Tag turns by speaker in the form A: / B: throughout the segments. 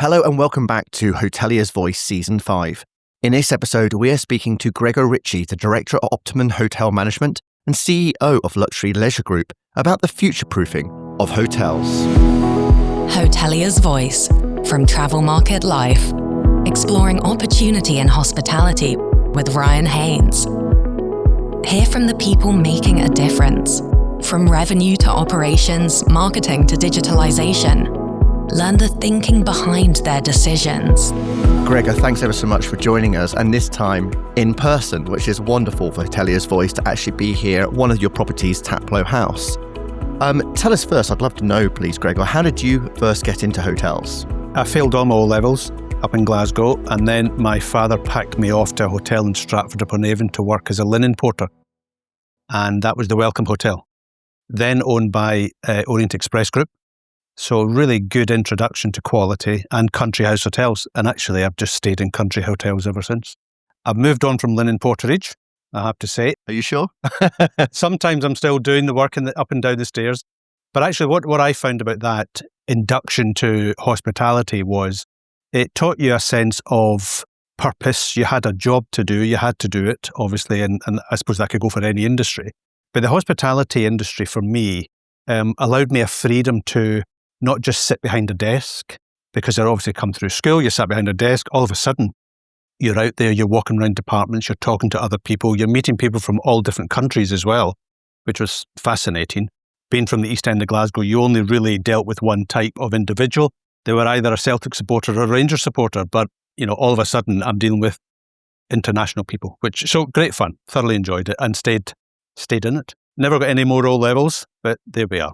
A: Hello and welcome back to Hoteliers Voice Season 5. In this episode, we are speaking to Gregor Ritchie, the Director of Optimum Hotel Management and CEO of Luxury Leisure Group, about the future-proofing of hotels.
B: Hoteliers Voice from Travel Market Life, exploring opportunity in hospitality with Ryan Haynes. Hear from the people making a difference, from revenue to operations, marketing to digitalization. Learn the thinking behind their decisions.
A: Gregor, thanks ever so much for joining us, and this time in person, which is wonderful for Hoteliers Voice to actually be here at one of your properties, Taplow House. Tell us first, I'd love to know, please, Gregor, how did you first get into hotels?
C: I failed all my O-levels up in Glasgow, and then my father packed me off to a hotel in Stratford upon Avon to work as a linen porter. And that was the Welcome Hotel, then owned by Orient Express Group. So really good introduction to quality and country house hotels. And actually, I've just stayed in country hotels ever since. I've moved on from linen porterage, I have to say.
A: Are you sure?
C: Sometimes I'm still doing the work up and down the stairs. But actually, what I found about that induction to hospitality was it taught you a sense of purpose. You had a job to do. You had to do it, obviously. And I suppose that could go for any industry. But the hospitality industry, for me, allowed me a freedom to not just sit behind a desk, because I obviously come through school, you sat behind a desk, all of a sudden you're out there, you're walking around departments, you're talking to other people, you're meeting people from all different countries as well, which was fascinating. Being from the East End of Glasgow, you only really dealt with one type of individual. They were either a Celtic supporter or a Rangers supporter, but all of a sudden I'm dealing with international people, so great fun, thoroughly enjoyed it and stayed in it. Never got any more O-levels, but there we are.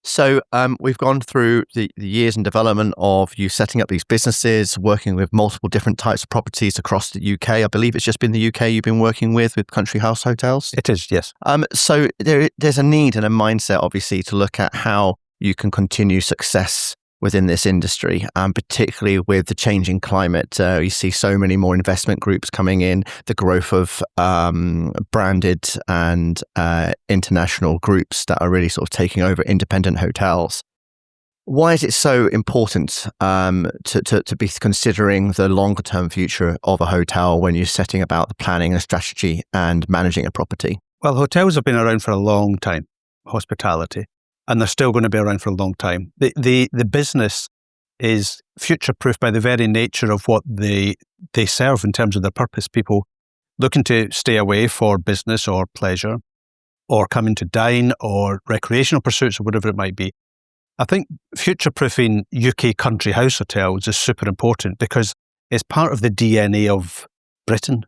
A: So we've gone through the years and development of you setting up these businesses, working with multiple different types of properties across the UK. I believe it's just been the UK you've been working with country house hotels.
C: It is, yes.
A: So there's a need and a mindset, obviously, to look at how you can continue success within this industry, particularly with the changing climate. You see so many more investment groups coming in, the growth of branded and international groups that are really sort of taking over independent hotels. Why is it so important to be considering the longer term future of a hotel when you're setting about the planning and strategy and managing a property?
C: Well, hotels have been around for a long time, hospitality. And they're still going to be around for a long time. The business is future-proof by the very nature of what they serve in terms of their purpose. People looking to stay away for business or pleasure, or coming to dine or recreational pursuits or whatever it might be. I think future-proofing UK country house hotels is super important because it's part of the DNA of Britain.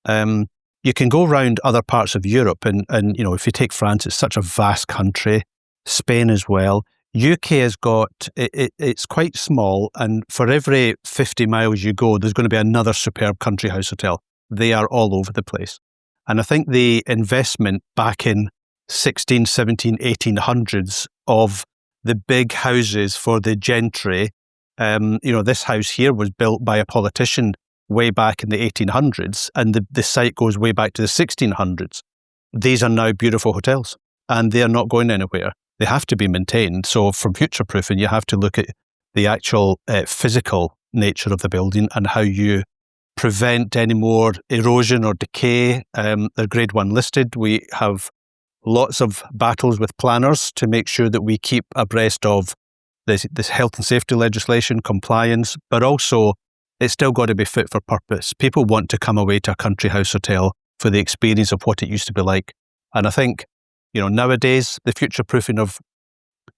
C: You can go around other parts of Europe and if you take France, it's such a vast country. Spain as well. UK has got, it's quite small, and for every 50 miles you go, there's going to be another superb country house hotel. They are all over the place. And I think the investment back in 16, 17, 1800s of the big houses for the gentry, this house here was built by a politician way back in the 1800s, and the site goes way back to the 1600s. These are now beautiful hotels, and they are not going anywhere. They have to be maintained. So from future-proofing, you have to look at the actual physical nature of the building and how you prevent any more erosion or decay. They're Grade 1 listed. We have lots of battles with planners to make sure that we keep abreast of this health and safety legislation, compliance, but also it's still got to be fit for purpose. People want to come away to a country house hotel for the experience of what it used to be like. And I think nowadays, the future-proofing of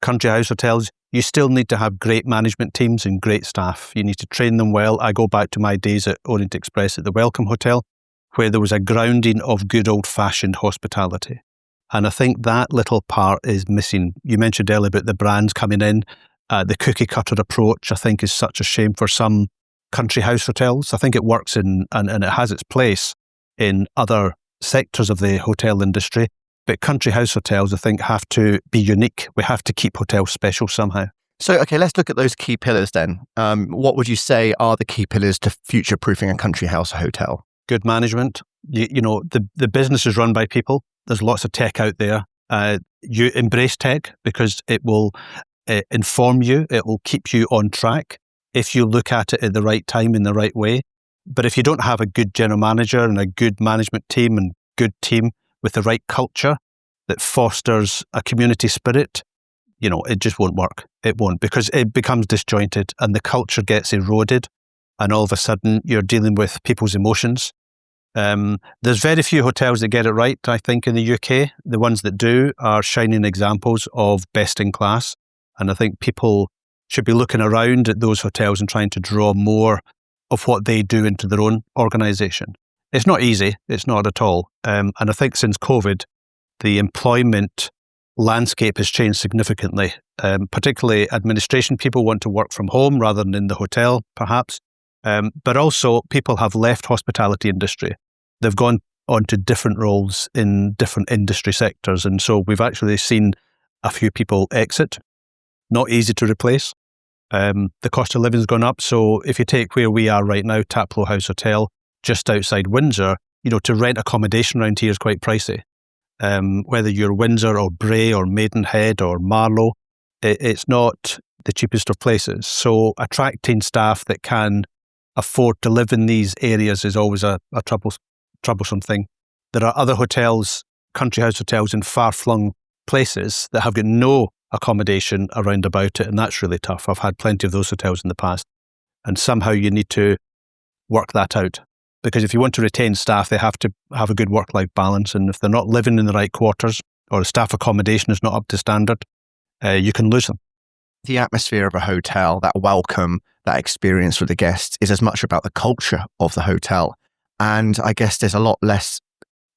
C: country house hotels, you still need to have great management teams and great staff. You need to train them well. I go back to my days at Orient Express at the Welcome Hotel, where there was a grounding of good old-fashioned hospitality. And I think that little part is missing. You mentioned earlier about the brands coming in. The cookie-cutter approach, I think, is such a shame for some country house hotels. I think it works and it has its place in other sectors of the hotel industry. But country house hotels, I think, have to be unique. We have to keep hotels special somehow.
A: So, okay, let's look at those key pillars then. What would you say are the key pillars to future-proofing a country house hotel?
C: Good management. The business is run by people. There's lots of tech out there. You embrace tech because it will inform you. It will keep you on track. if you look at it at the right time in the right way. But if you don't have a good general manager and a good management team and good team with the right culture that fosters a community spirit, it just won't work. It won't, because it becomes disjointed and the culture gets eroded, and all of a sudden you're dealing with people's emotions. There's very few hotels that get it right, I think, in the UK. The ones that do are shining examples of best in class. And I think people should be looking around at those hotels and trying to draw more of what they do into their own organisation. It's not easy. It's not at all. And I think since COVID, the employment landscape has changed significantly. Particularly administration people want to work from home rather than in the hotel, perhaps. But also people have left hospitality industry. They've gone on to different roles in different industry sectors. And so we've actually seen a few people exit. Not easy to replace. The cost of living has gone up. So if you take where we are right now, Taplow House Hotel, just outside Windsor, to rent accommodation around here is quite pricey. Whether you're Windsor or Bray or Maidenhead or Marlow, it's not the cheapest of places. So attracting staff that can afford to live in these areas is always a troublesome thing. There are other hotels, country house hotels in far-flung places that have got no accommodation around about it, and that's really tough. I've had plenty of those hotels in the past, and somehow you need to work that out, because if you want to retain staff, they have to have a good work-life balance, and if they're not living in the right quarters or the staff accommodation is not up to standard, you can lose them.
A: The atmosphere of a hotel, that welcome, that experience with the guests is as much about the culture of the hotel. And I guess there's a lot less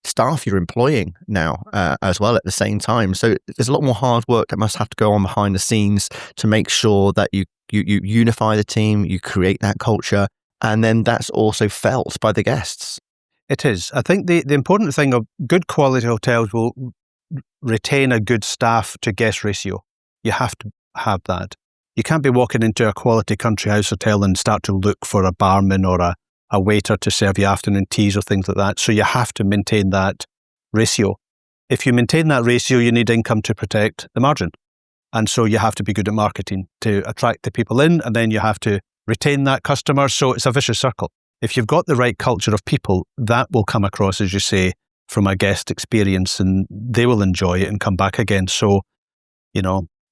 A: staff you're employing now as well at the same time. So there's a lot more hard work that must have to go on behind the scenes to make sure that you unify the team, you create that culture, and then that's also felt by the guests.
C: It is. I think the important thing of good quality hotels will retain a good staff to guest ratio. You have to have that. You can't be walking into a quality country house hotel and start to look for a barman or a waiter to serve you afternoon teas or things like that. So you have to maintain that ratio. If you maintain that ratio, you need income to protect the margin. And so you have to be good at marketing to attract the people in, and then you have to retain that customer. So it's a vicious circle. If you've got the right culture of people, that will come across, as you say, from a guest experience, and they will enjoy it and come back again. So,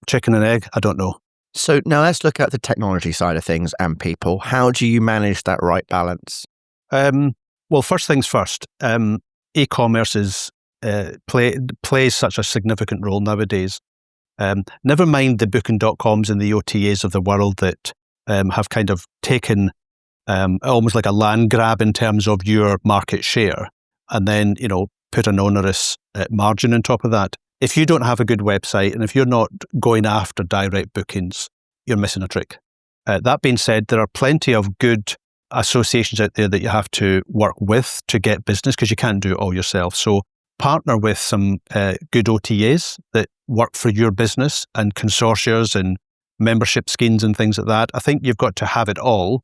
C: chicken and egg, I don't know.
A: So now let's look at the technology side of things and people. How do you manage that right balance?
C: Well, first things first, e-commerce plays such a significant role nowadays. Never mind the booking.coms and the OTAs of the world that have kind of taken almost like a land grab in terms of your market share, and then, put an onerous margin on top of that. If you don't have a good website and if you're not going after direct bookings, you're missing a trick. That being said, there are plenty of good associations out there that you have to work with to get business, because you can't do it all yourself. So partner with some good OTAs that work for your business, and consortiums and membership schemes and things like that. I think you've got to have it all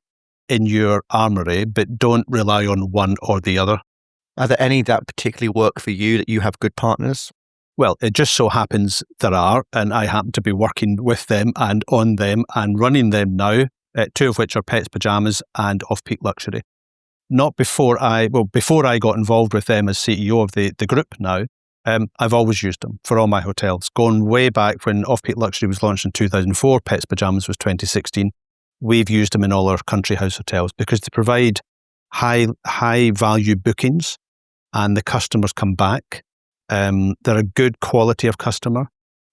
C: in your armoury, but don't rely on one or the other.
A: Are there any that particularly work for you, that you have good partners?
C: Well, it just so happens there are, and I happen to be working with them and on them and running them now, two of which are Pets Pajamas and Off-Peak Luxury. Before I got involved with them as CEO of the group now, I've always used them for all my hotels. Going way back when Off-Peak Luxury was launched in 2004, Pets Pajamas was 2016. We've used them in all our country house hotels because they provide high value bookings, and the customers come back. They're a good quality of customer,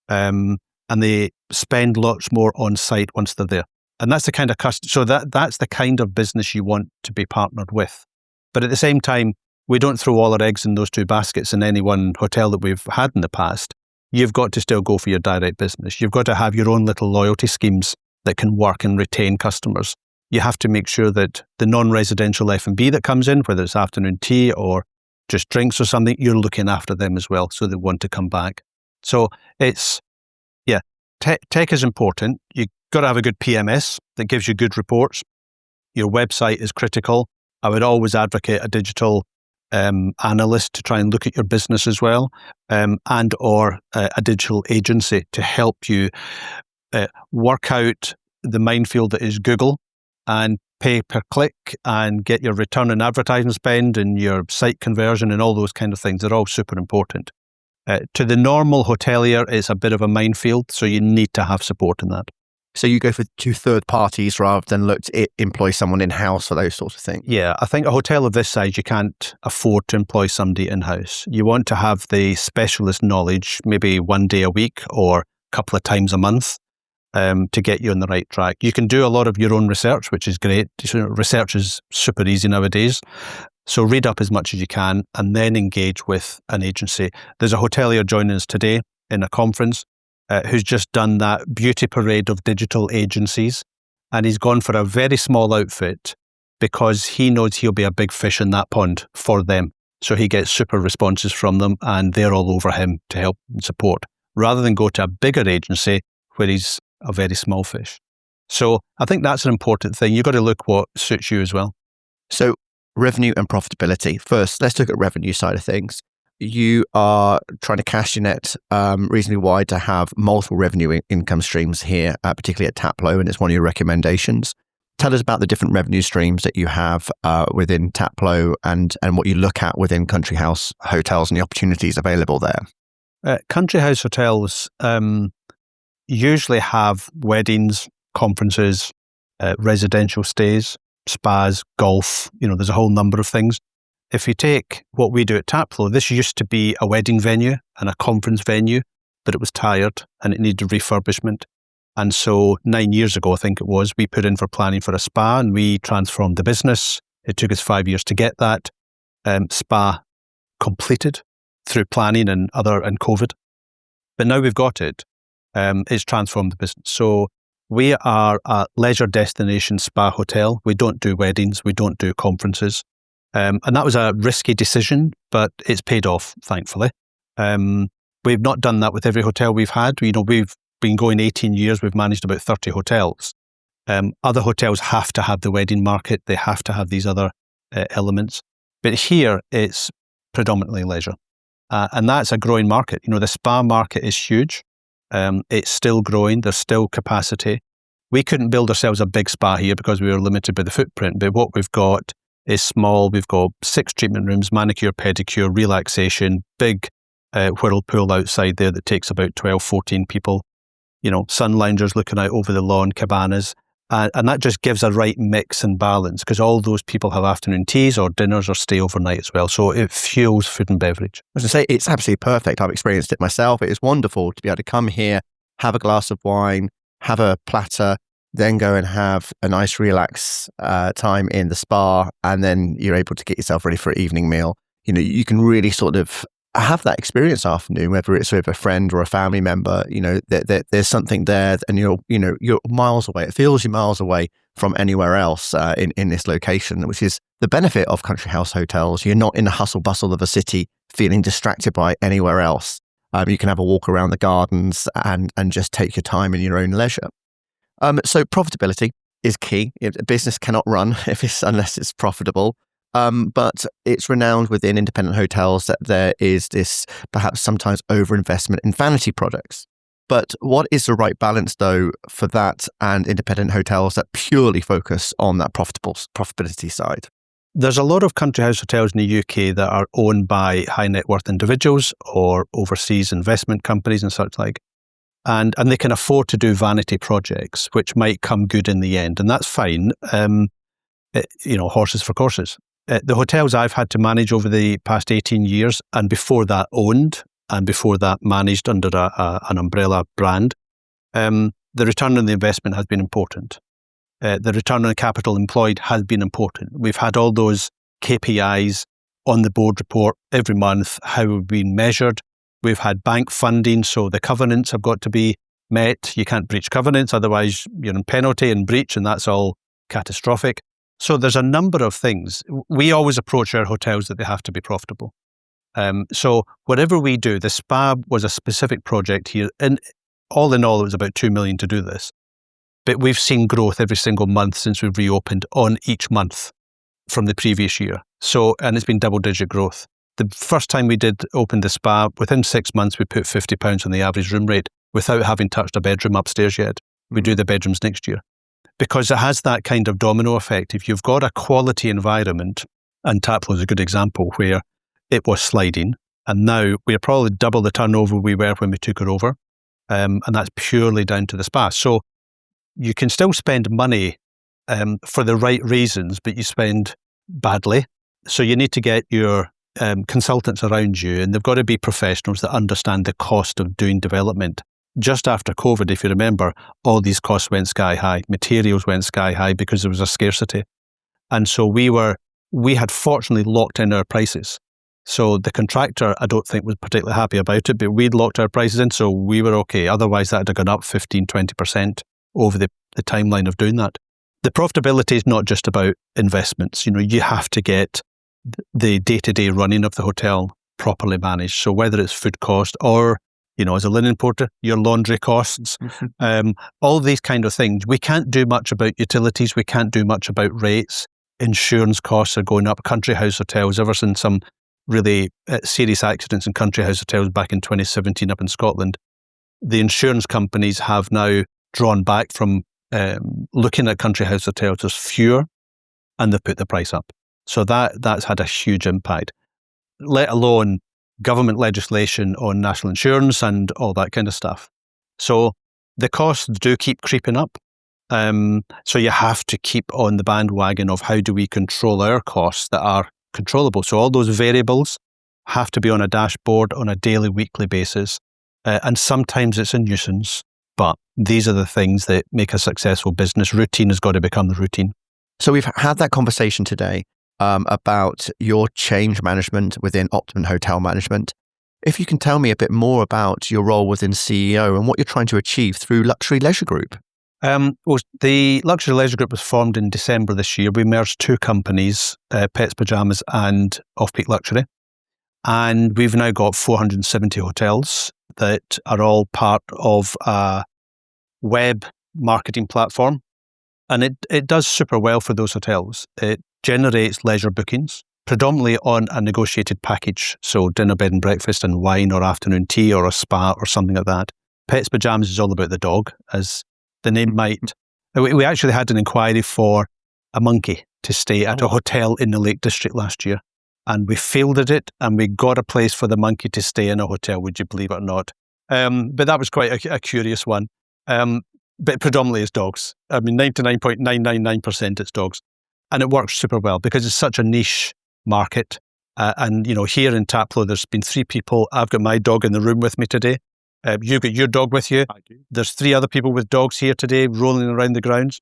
C: and they spend lots more on site once they're there. And that's the kind of that's the kind of business you want to be partnered with. But at the same time, we don't throw all our eggs in those two baskets in any one hotel that we've had in the past. You've got to still go for your direct business. You've got to have your own little loyalty schemes that can work and retain customers. You have to make sure that the non-residential F&B that comes in, whether it's afternoon tea or just drinks or something, you're looking after them as well, so they want to come back. So tech is important. You've got to have a good PMS that gives you good reports. Your website is critical. I would always advocate a digital analyst to try and look at your business as well, and or a digital agency to help you work out the minefield that is Google, and pay per click and get your return on advertising spend and your site conversion and all those kind of things. They're all super important. To the normal hotelier, it's a bit of a minefield, so you need to have support in that.
A: So you go to third parties rather than look to employ someone in-house for those sorts of things?
C: Yeah, I think a hotel of this size, you can't afford to employ somebody in-house. You want to have the specialist knowledge, maybe one day a week or a couple of times a month, to get you on the right track. You can do a lot of your own research, which is great. Research is super easy nowadays. So read up as much as you can and then engage with an agency. There's a hotelier joining us today in a conference who's just done that beauty parade of digital agencies. And he's gone for a very small outfit because he knows he'll be a big fish in that pond for them. So he gets super responses from them and they're all over him to help and support, rather than go to a bigger agency where he's a very small fish. So I think that's an important thing. You've got to look what suits you as well.
A: So revenue and profitability. First, let's look at revenue side of things. You are trying to cast your net reasonably wide to have multiple revenue income streams here, particularly at Taplow, and it's one of your recommendations. Tell us about the different revenue streams that you have within Taplow and what you look at within Country House Hotels and the opportunities available there.
C: Country House Hotels usually have weddings, conferences, residential stays, spas, golf. There's a whole number of things. If you take what we do at Taplow, this used to be a wedding venue and a conference venue, but it was tired and it needed refurbishment. And so 9 years ago, I think it was, we put in for planning for a spa and we transformed the business. It took us 5 years to get that spa completed through planning and COVID. But now we've got it. It's transformed the business. So we are a leisure destination spa hotel. We don't do weddings. We don't do conferences. And that was a risky decision, but it's paid off, thankfully. We've not done that with every hotel we've had. We've been going 18 years. We've managed about 30 hotels. Other hotels have to have the wedding market. They have to have these other elements. But here, it's predominantly leisure. And that's a growing market. The spa market is huge. It's still growing. There's still capacity. We couldn't build ourselves a big spa here because we were limited by the footprint. But what we've got is small. We've got 6 treatment rooms, manicure, pedicure, relaxation, big whirlpool outside there that takes about 12, 14 people. Sun loungers looking out over the lawn, cabanas. And that just gives a right mix and balance because all those people have afternoon teas or dinners or stay overnight as well. So it fuels food and beverage.
A: I was going to say, it's absolutely perfect. I've experienced it myself. It is wonderful to be able to come here, have a glass of wine, have a platter, then go and have a nice relax time in the spa, and then you're able to get yourself ready for an evening meal. You can really sort of have that experience afternoon, whether it's with a friend or a family member. There's something there, and you're miles away. It feels you're miles away from anywhere else in this location, which is the benefit of Country House Hotels. You're not in the hustle bustle of a city, feeling distracted by anywhere else. You can have a walk around the gardens and just take your time in your own leisure. So profitability is key. A business cannot run unless it's profitable. But it's renowned within independent hotels that there is this perhaps sometimes overinvestment in vanity products. But what is the right balance, though, for that and independent hotels that purely focus on that profitability side?
C: There's a lot of country house hotels in the UK that are owned by high net worth individuals or overseas investment companies and such like. And they can afford to do vanity projects, which might come good in the end. And that's fine. Horses for courses. The hotels I've had to manage over the past 18 years, and before that owned, and before that managed under an umbrella brand, the return on the investment has been important. The return on capital employed has been important. We've had all those KPIs on the board report every month, how we've been measured. We've had bank funding, so the covenants have got to be met. You can't breach covenants, otherwise you're in penalty and breach, and that's all catastrophic. So there's a number of things. We always approach our hotels that they have to be profitable. So whatever we do, the spa was a specific project here, and all in all, it was about 2 million to do this. But we've seen growth every single month since we've reopened on each month from the previous year. And it's been double-digit growth. The first time we did open the spa, within 6 months, we put £50 on the average room rate without having touched a bedroom upstairs yet. We do the bedrooms next year. because it has that kind of domino effect. If you've got a quality environment, and Taplow is a good example where it was sliding, and now we're probably double the turnover we were when we took it over, and that's purely down to the spa. So you can still spend money for the right reasons, but you spend badly. So you need to get your consultants around you, and they've got to be professionals that understand the cost of doing development. Just after COVID, if you remember, all these costs went sky high. Materials went sky high because there was a scarcity. And so we had fortunately locked in our prices. So the contractor, I don't think, was particularly happy about it, but we'd locked our prices in, so we were okay. Otherwise, that would have gone up 15, 20% over the timeline of doing that. The profitability is not just about investments. You have to get the day-to-day running of the hotel properly managed. So whether it's food cost or, as a linen porter, your laundry costs, all these kind of things. We can't do much about utilities. We can't do much about rates. Insurance costs are going up. Country house hotels, ever since some really serious accidents in country house hotels back in 2017 up in Scotland, the insurance companies have now drawn back from looking at country house hotels. There's fewer, and they've put the price up. So that's had a huge impact, let alone government legislation on national insurance and all that kind of stuff. So the costs do keep creeping up. So you have to keep on the bandwagon of how do we control our costs that are controllable. So all those variables have to be on a dashboard on a daily, weekly basis. And sometimes it's a nuisance, but these are the things that make a successful business. Routine has got to become the routine.
A: So we've had that conversation today about your change management within Optimum Hotel Management. If you can tell me a bit more about your role within CEO and what you're trying to achieve through Luxury Leisure Group.
C: Well, the Luxury Leisure Group was formed in December this year. We merged two companies, Pets Pajamas and Off-Peak Luxury. And we've now got 470 hotels that are all part of a web marketing platform. And it does super well for those hotels. It generates leisure bookings, predominantly on a negotiated package. So dinner, bed and breakfast and wine or afternoon tea or a spa or something like that. Pets Pajamas is all about the dog, as the name might. We actually had an inquiry for a monkey to stay at a hotel in the Lake District last year. And we fielded it and we got a place for the monkey to stay in a hotel, would you believe it or not? But that was quite a curious one. But predominantly it's dogs. 99.999% it's dogs. And it works super well because it's such a niche market. And here in Taplow, there's been 3 people. I've got my dog in the room with me today. You've got your dog with you. I do. There's 3 other people with dogs here today rolling around the grounds.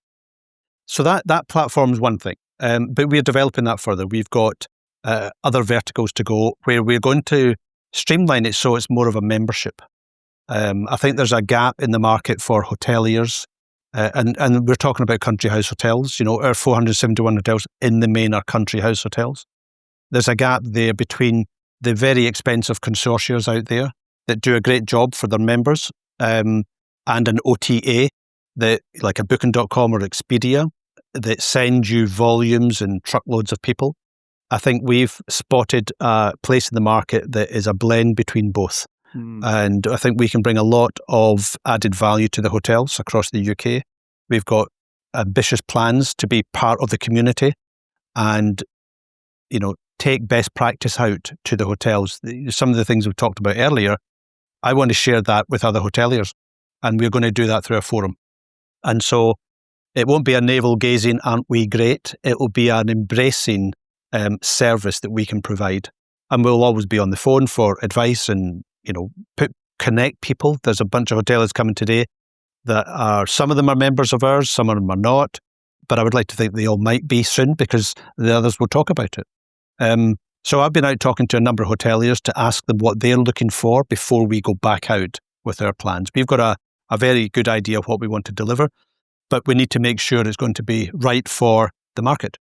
C: So that platform is one thing. But we're developing that further. We've got other verticals to go where we're going to streamline it so it's more of a membership. I think there's a gap in the market for hoteliers. And we're talking about country house hotels. Our 471 hotels in the main are country house hotels. There's a gap there between the very expensive consortiums out there that do a great job for their members, and an OTA, that like a Booking.com or Expedia, that send you volumes and truckloads of people. I think we've spotted a place in the market that is a blend between both. And I think we can bring a lot of added value to the hotels across the UK. We've got ambitious plans to be part of the community and, take best practice out to the hotels. Some of the things we've talked about earlier, I want to share that with other hoteliers, and we're going to do that through a forum. And so it won't be a navel-gazing, aren't we great? It will be an embracing service that we can provide. And we'll always be on the phone for advice and, connect people. There's a bunch of hoteliers coming today that some of them are members of ours, some of them are not. But I would like to think they all might be soon because the others will talk about it. So I've been out talking to a number of hoteliers to ask them what they're looking for before we go back out with our plans. We've got a very good idea of what we want to deliver, but we need to make sure it's going to be right for the market.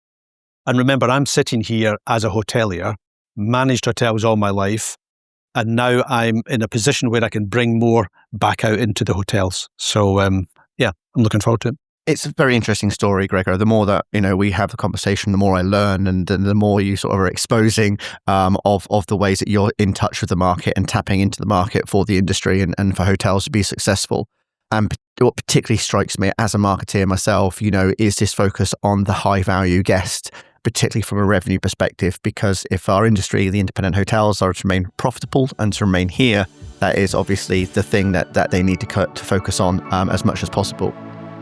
C: And remember, I'm sitting here as a hotelier, managed hotels all my life, and now I'm in a position where I can bring more back out into the hotels. So, I'm looking forward to it.
A: It's a very interesting story, Gregor. The more that, we have the conversation, the more I learn, and the more you sort of are exposing of the ways that you're in touch with the market and tapping into the market for the industry and for hotels to be successful. And what particularly strikes me as a marketeer myself, is this focus on the high value guest, particularly from a revenue perspective, because if our industry, the independent hotels, are to remain profitable and to remain here, that is obviously the thing that they need to focus on as much as possible.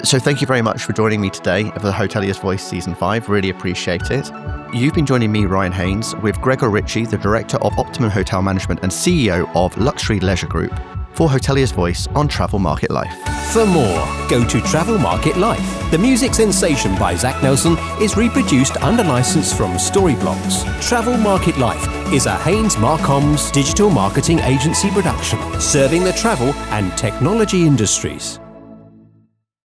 A: So thank you very much for joining me today for the Hoteliers Voice Season 5. Really appreciate it. You've been joining me, Ryan Haynes, with Gregor Ritchie, the Director of Optimum Hotel Management and CEO of Luxury Leisure Group, for Hoteliers Voice on Travel Market Life.
D: For more, go to Travel Market Life. The music Sensation by Zach Nelson is reproduced under license from Storyblocks. Travel Market Life is a Haynes Marcoms digital marketing agency production, serving the travel and technology industries.